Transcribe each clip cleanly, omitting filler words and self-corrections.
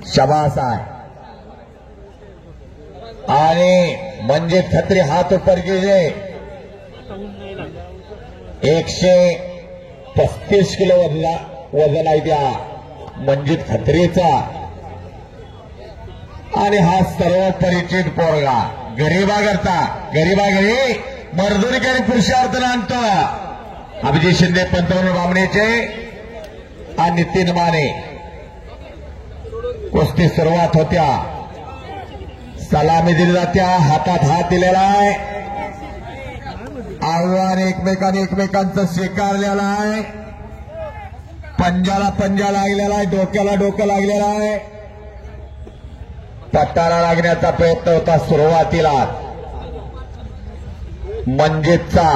शाबास आहे आणि म्हणजे खत्री हात ऊपर कीजिए 135 किलो वजन आहे त्या मंजित खत्रीचा आणि हा सर्व परिचित पोरगा गरीबा करता गरीबा घरी मर्दुरी आणि पुरुषार्थ आणतो अभिजित शिंदे पंतप्रधान बामणेचे आणि नितीन माने कुस्ती सुरुवात होत्या सलामी दिली जात्या हातात हात दिलेला आहे आव्हान एकमेकांचं स्वीकारलेलं आहे पंजाला पंजा लागलेला आहे डोक्याला डोकं लागलेलं आहे पट्टाला लागण्याचा प्रयत्न होता सुरुवातीला मंजितचा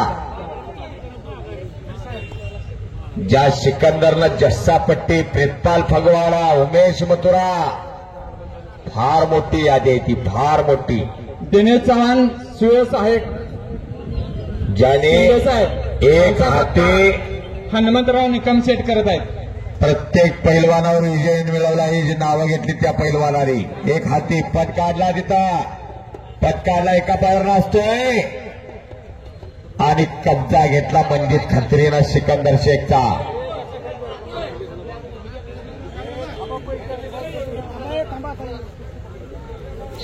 ज्या सिकंदरनं जस्सापट्टी प्रितपाल फगवाडा उमेश मथुरा फार मोठी यादी आहे ती फार मोठी दिनेश चव्हाण सुयस आहे ज्याने एक हाती हनुमंतराव निकम सेट करत आहेत प्रत्येक पैलवानावर विजय मिळवला ही जी नावं घेतली त्या पैलवानाने एक हाती पट काढला तिथं पट काढला एका पायावर नाचतोय आणि कब्जा घेतला मंजित खत्रीनं सिकंदर शेखचा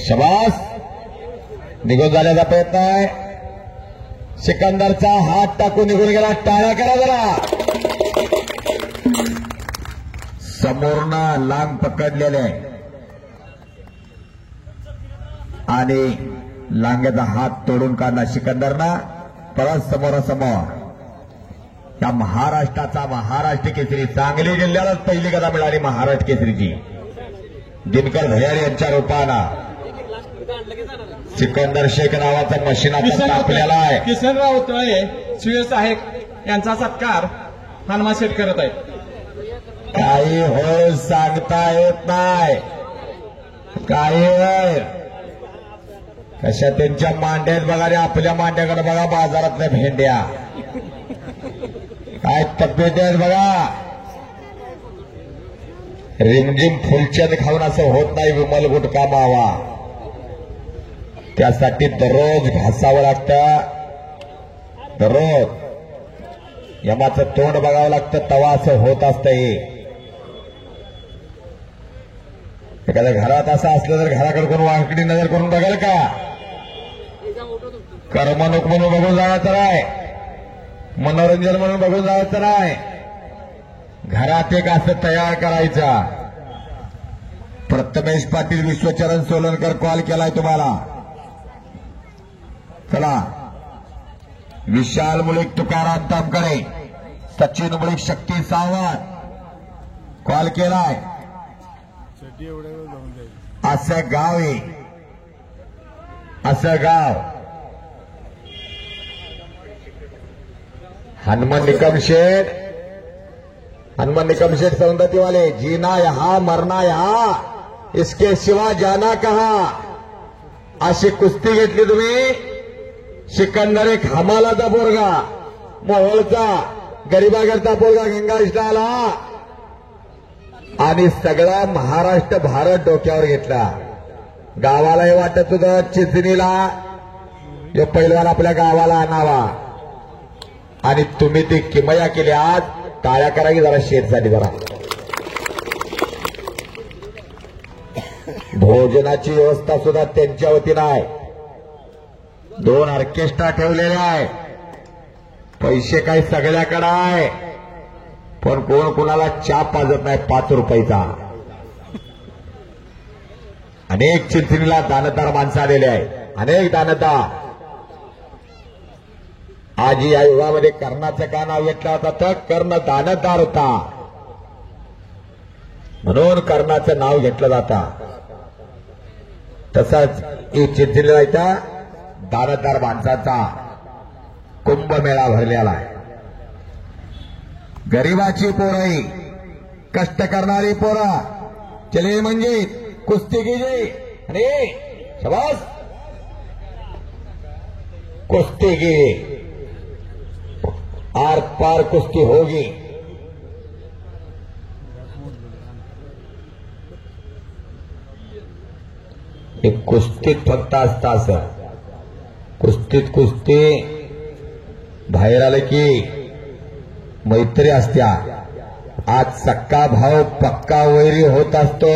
शबास निघून जाण्याचा प्रयत्न आहे सिकंदरचा हात टाकून निघून गेला टाळ्या करा जरा समोरनं लांब पकडलेले आणि लांग्याचा हात तोडून काढला सिकंदरनं परत समोरासमोर या महाराष्ट्राचा महाराष्ट्र केसरी सांगली जिल्ह्यालाच पहिली गदा मिळाली महाराष्ट्र केसरीची दिनकर भैयारी यांच्या रूपानं सिकंदर शेख नावाचा मशीनाचा तापलेला आहे किसनराव तळे सुयस आहे यांचा सत्कार हनुमा सेट करत आहेत काही होय सांगता येत नाही काही होय कशा त्यांच्या मांड्यात बघा आणि आपल्या मांड्याकडे बघा बाजारातल्या भेंड्या काय तब्येत आहेत बघा रिमझिम फुलचंद खाऊन असं होत नाही विमल गुटखा मावा त्यासाठी दररोज घासावं लागतं दररोज यमाचं तोंड बघावं लागतं तवा असं होत असतं हे एखाद्या घरात असं असलं तर घराकडे कोण वांकडी नजर करून बघाल का करमणूक म्हणून बघून जायचं आहे मनोरंजन म्हणून बघून जायचं आहे घरात एक असं तयार करायचा प्रथमेश पाटील विश्वचरण सोलनकर कॉल केलाय तुम्हाला चला विशाल मुळीक तुकाराम तामकडे सचिन मुळीक शक्ती सावंत कॉल केलाय असं गाव आहे असं गाव हनुमान निकम शेठ सौंदर्य वाले जीना यहां मरना यहां इसके सिवा जाना कहा अशी कुस्ती घेतली तुम्ही सिकंदर एक हमालाचा पोरगा मोहोळचा गरीबागरचा पोरगा गंगाष्ट आला आणि सगळा महाराष्ट्र भारत डोक्यावर घेतला गावालाही वाटत होतं चिचणीला जो पैलवान आपल्या गावाला आणावा आणि तुम्ही ती किमया केली आज टाळ्या करा की जरा शेठसाठी जरा भोजनाची व्यवस्था सुद्धा त्यांच्या वतीनं आहे 2 ऑर्केस्ट्रा ठेवलेले आहे पैसे काही सगळ्याकडे आहे पण कोण कोणाला चहा पाजत नाही 5 रुपयाचा अनेक चिंचणीला दानदार माणसं आलेले आहे अनेक दानदार आज या युगामध्ये कर्णाचं का नाव घेतलं होतं तर कर्ण दानदार होता म्हणून कर्णाचं नाव घेतलं जातं तसंच एक चिंचणीला इथं दानदार माणसाचा कुंभमेळा भरलेला आहे गरीबाची पोरं कष्ट करणारी पोरं चले म्हणजे कुस्ती कीजिए अरे शाबाश कुस्ती की आर पार कुस्ती होगी हे कुस्तीत फक्त असतं असं. कुस्तीत कुस्ती बाहेर आलं की मैत्री असत्या. आज सक्का भाव पक्का वैरी होत असतो.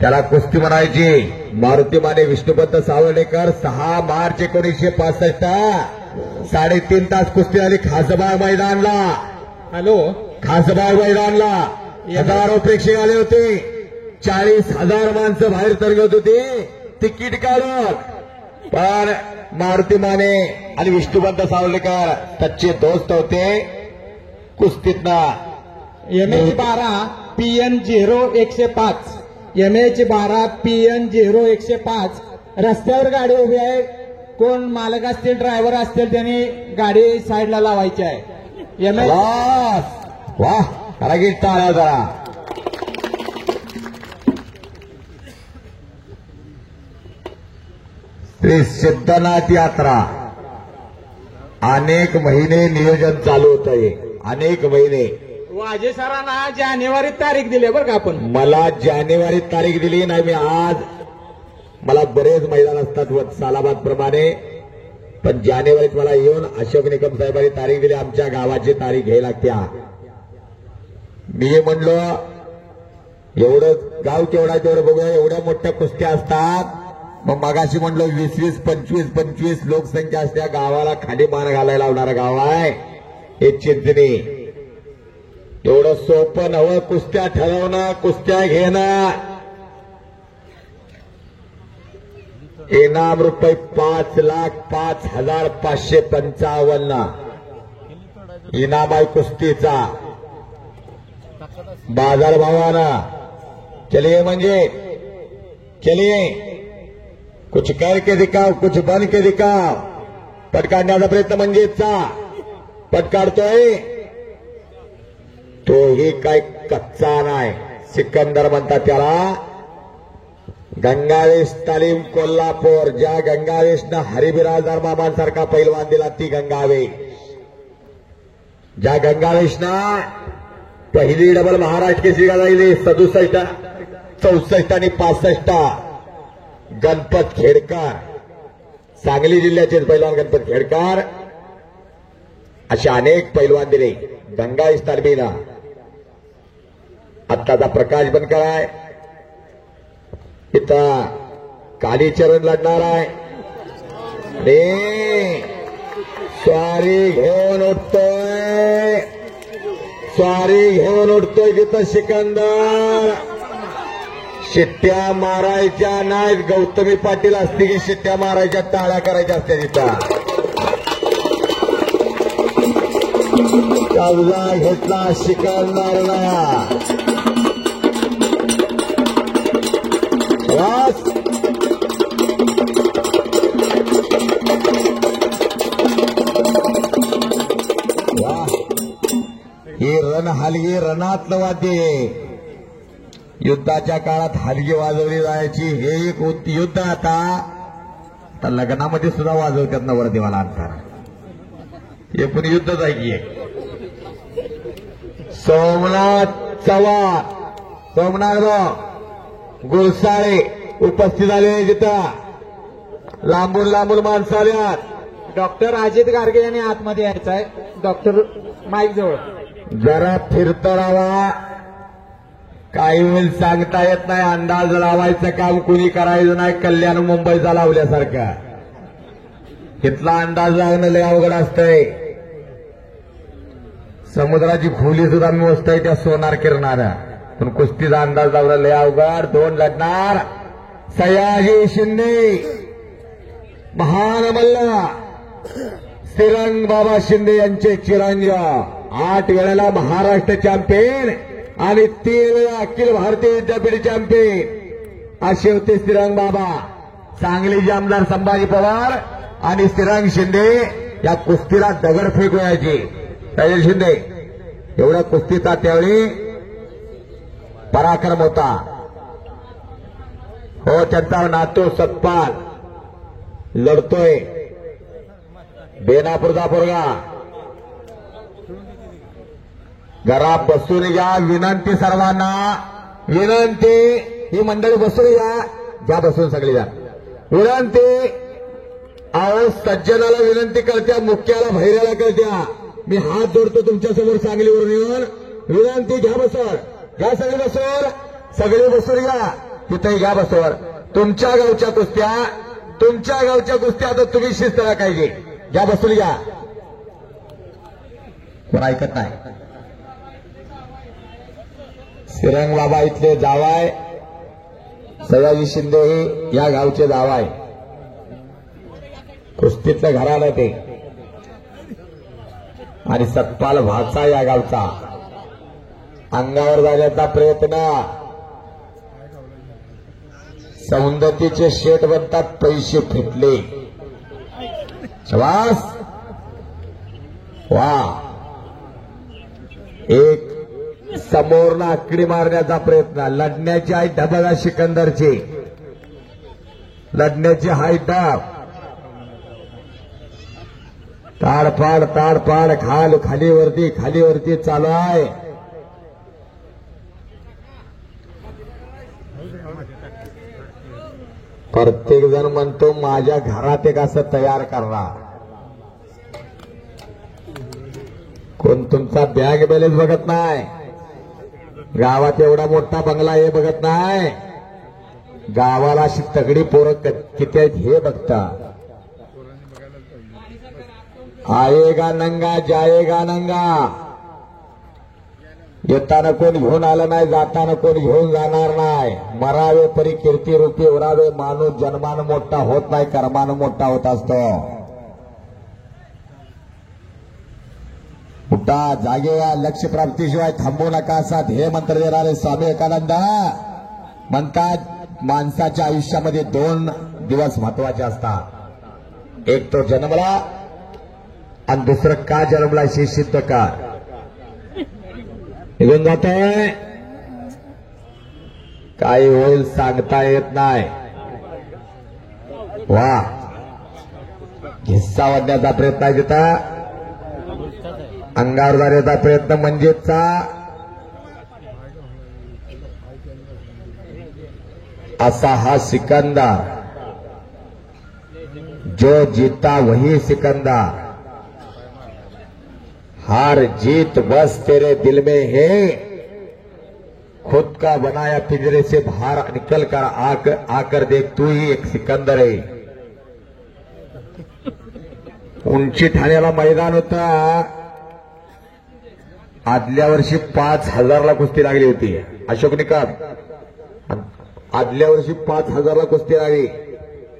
त्याला कुस्ती म्हणायची. मारुती माने विष्णुपंत सावर्डेकर 6 मार्च 1965 3.5 तास कुस्ती झाली खासबाग मैदानला. हॅलो, खासबाग मैदानला हजारो प्रेक्षक आले होते. 40,000 माणसं बाहेर तरंगत होती तिकीट काढून. पण मारुती माने आणि विष्णुपंत सावर्डेकर सच्चे दोस्त होते. कुस्तीतनं MH 12 PN 0105 MH 12 PN 0105 रस्त्यावर गाडी उभी आहे. कोण मालक असतील, ड्रायव्हर असतील, त्यांनी गाडी साईडला लावायची आहे. MH वाह करागीर टाळ्या जरा. श्री सिद्धनाथ यात्रा अनेक महिने नियोजन चालू होत आहे. अनेक महिने. वाजे सरांना जानेवारी तारीख दिली बरं का आपण. मला जानेवारी तारीख दिली नाही. मी आज मला बरेच मैदान असतात सालाबाद प्रमाणे, पण जानेवारीत मला येऊन अशोक निकम साहेबांनी तारीख दिली. आमच्या गावाची तारीख घ्यायला लागत्या. मी म्हणलो एवढं गाव केवढा तेवढं बघूया. एवढ्या मोठ्या कुस्त्या असतात. मग मगाशी म्हणलो 20-20, 25-25 लोकसंख्या असत्या. गावाला खाली मान घालायला लावणारं गाव आहे हे चिंचणी. एवढं सोपं नवं कुस्त्या ठरवणं, कुस्त्या घेणं. इनाम रुपये 5,05,555 इनाम आहे कुस्तीचा. बाजारभावानं चलिए म्हणजे चलिए. कुछ करके दिखाओ, कुछ बन के दिखाओ. पट काढण्याचा प्रयत्न म्हणजेचा पट काढतोय तोही काय कच्चा नाही. सिकंदर म्हणतात त्याला. गंगावेश तालीम कोल्हापूर. ज्या गंगावेशनं हरिबिराजदार मामांसारखा पैलवान दिला ती गंगावेश. ज्या गंगावेशनं पहिली डबल महाराष्ट्र केसरी गाजवली 67, 64 आणि 65. गणपत खेडकर, सांगली जिल्ह्याचे पैलवान गणपत खेडकर, असे अनेक पैलवान दिले गंगावेश तालमीला. आत्ताचा प्रकाश बनकर आहे. इथं कालीचरण लढणार आहे. स्वारी घेऊन उठतोय. स्वारी घेऊन उठतोय तिथं सिकंदर. शिट्ट्या मारायच्या नाहीत. गौतमी पाटील असते की शिट्ट्या मारायच्या, टाळ्या करायच्या असत्या तिथं. कब्जा घेतला सिकंदरला. ही रण हलगी रणातलं वाद्य. युद्धाच्या काळात हलगी वाजवली जायची. हे एक युद्ध आता लग्नामध्ये सुद्धा वाजवतात नवरदेवाला आणतात. हे पण युद्धच आहे की. सोमनाथ चव्हाण, सोमनाथ गुरसाळे उपस्थित झाले. तिथं लांबून लांबून माणसं आल्यात. डॉक्टर अजित गार्गे यांनी आतमध्ये यायचं आहे. डॉक्टर माईक जवळ जरा फिरतो राहा. काही वेळ सांगता येत नाही. अंदाज लावायचं काम कुणी करायचं नाही. कल्याण मुंबईचा लावल्यासारखं इथला अंदाज लावणं लय अवघड असतंय. समुद्राची खोली सुद्धा मोजताय त्या सोनार किरणानं. पण कुस्तीचा अंदाज लावणं लय अवघड. 2 लढणार. सयाजी शिंदे महान मल्ल श्रीरंग बाबा शिंदे यांचे चिरंजीव. 8 वेळेला महाराष्ट्र चॅम्पियन आणि 3 वेळा अखिल भारतीय विद्यापीठ चॅम्पियन असे होते श्रीरंग बाबा. सांगलीचे आमदार संभाजी पवार आणि श्रीरंग शिंदे या कुस्तीला दगड फेकूयाची. सयाजी शिंदे एवढ्या कुस्तीचा त्यावेळी पराक्रम होता. हो, त्यांचा नातू सतपाल लढतोय. बेनापूरचा पोरगा. घरात बसून घ्या. विनंती सर्वांना, विनंती. ही मंडळी बसून घ्या. घ्या बसून सगळेजण. विनंती, अहो सज्जनाला विनंती करत्या, मुख्याला भैऱ्याला करत्या, मी हात जोडतो तुमच्या समोर सांगलीवरून येऊन. विनंती, घ्या बसवर, घ्या सगळे बसवर, सगळे बसून घ्या, तिथेही घ्या बसवर. तुमच्या गावच्या कुस्त्या तर तुम्ही शिस्त राखायची. घ्या बसून घ्या. कोण ऐकत नाही. सिरंग बाबा इथले जावाय, सयाजी शिंदे हे या गावचे जावाय, कुस्तीतलं घराणं ते, आणि सतपाल भाचा या गावचा. अंगावर जाण्याचा प्रयत्न, सौंदतीचे शेट बनतात, पैसे फिटले. शबास, वा. एक समोरला आकडी मारण्याचा प्रयत्न, लढण्याची आहे ढबगा सिकंदरची, लढण्याची हाय ढब. ताडफाड ताडफाड, खालीवरती चालू आहे. प्रत्येक जण म्हणतो माझ्या घरात एक असं तयार करणार. कोण तुमचा बँक बॅलन्स बघत नाही, गावात एवढा मोठा बंगला हे बघत नाही, गावाला अशी तगडी पोरं किती आहेत हे बघता. आएगा नंगा जाएगा नंगा. येताना कोण घेऊन आलं नाही, जाताना कोण घेऊन जाणार नाही. मरावे परी कीर्ती रूपी उरावे, माणूस जन्मानं मोठा होत नाही, कर्मानं मोठा होत असतो. उठा, जागे व्हा, लक्ष्य प्राप्तीशिवाय थांबू नका असा ध्येय मंत्र देणारे स्वामी विवेकानंद म्हणतात, माणसाच्या आयुष्यामध्ये 2 दिवस महत्वाचे असतात. एक तो जन्मला आणि दुसरं का जन्मला हे सिद्ध का. निघून जातोय, काय होईल सांगता येत नाही. वा, हिस्सा वाढण्याचा प्रयत्न आहे तिथं, अंगावर जाण्याचा प्रयत्न म्हणजेचा. असा हा सिकंदर, जो जीता वही सिकंदर. हार जीत बस तेरे दिल में है, खुद का बनाया पिंजरे से बाहर निकल कर आकर देख, तू ही एक सिकंदर है. उंची ठाण्याला मैदान होता, आदल्या वर्षी 5,000ला कुस्ती लागली होती. अशोक निकम आदल्या वर्षी 5,000ला कुस्ती लागली,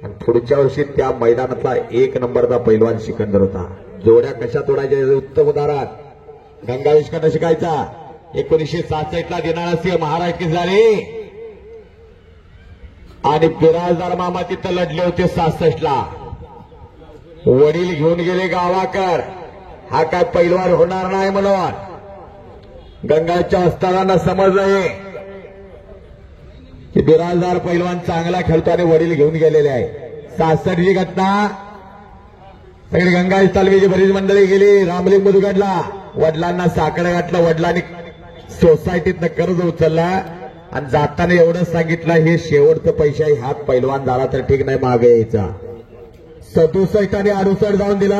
आणि पुढच्या वर्षी त्या मैदानातला 1 नंबरचा पैलवान सिकंदर होता. जोड्या कशा तोडायच्या उत्तम उदाहरण गंगावेश करणं शिकायचा. 1966ला दिनाळा सिंह महाराष्ट्र झाले, आणि बिराजदार मामा तिथं लढले होते 66ला. वडील घेऊन गेले गावाकर, हा काय पैलवान होणार नाही म्हणून. गंगाच्या अस्तारांना समजलंय की बिराजदार पैलवान चांगला खेळतो, आणि वडील घेऊन गेलेले आहे. 66ची घटना. सगळी गंगावेश तालमीची बरीच मंडळी गेली रामलिंग मुदगडला, वडिलांना साकडं घातलं, वडिलांनी सोसायटीतनं कर्ज उचलला, आणि जाताना एवढंच सांगितलं, हे शेवटचं पैसे आहे, हात पैलवान झाला तर ठीक नाही, मागे यायचा. 67 आणि 68 जाऊन दिला,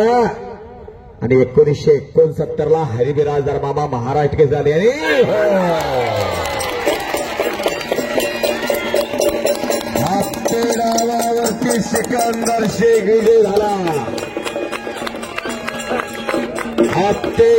आणि 1969ला हरिबिराजदार मामा महाराष्ट्र झाले. आणि डावावरती सिकंदर शेख विजय झाला. हप्ते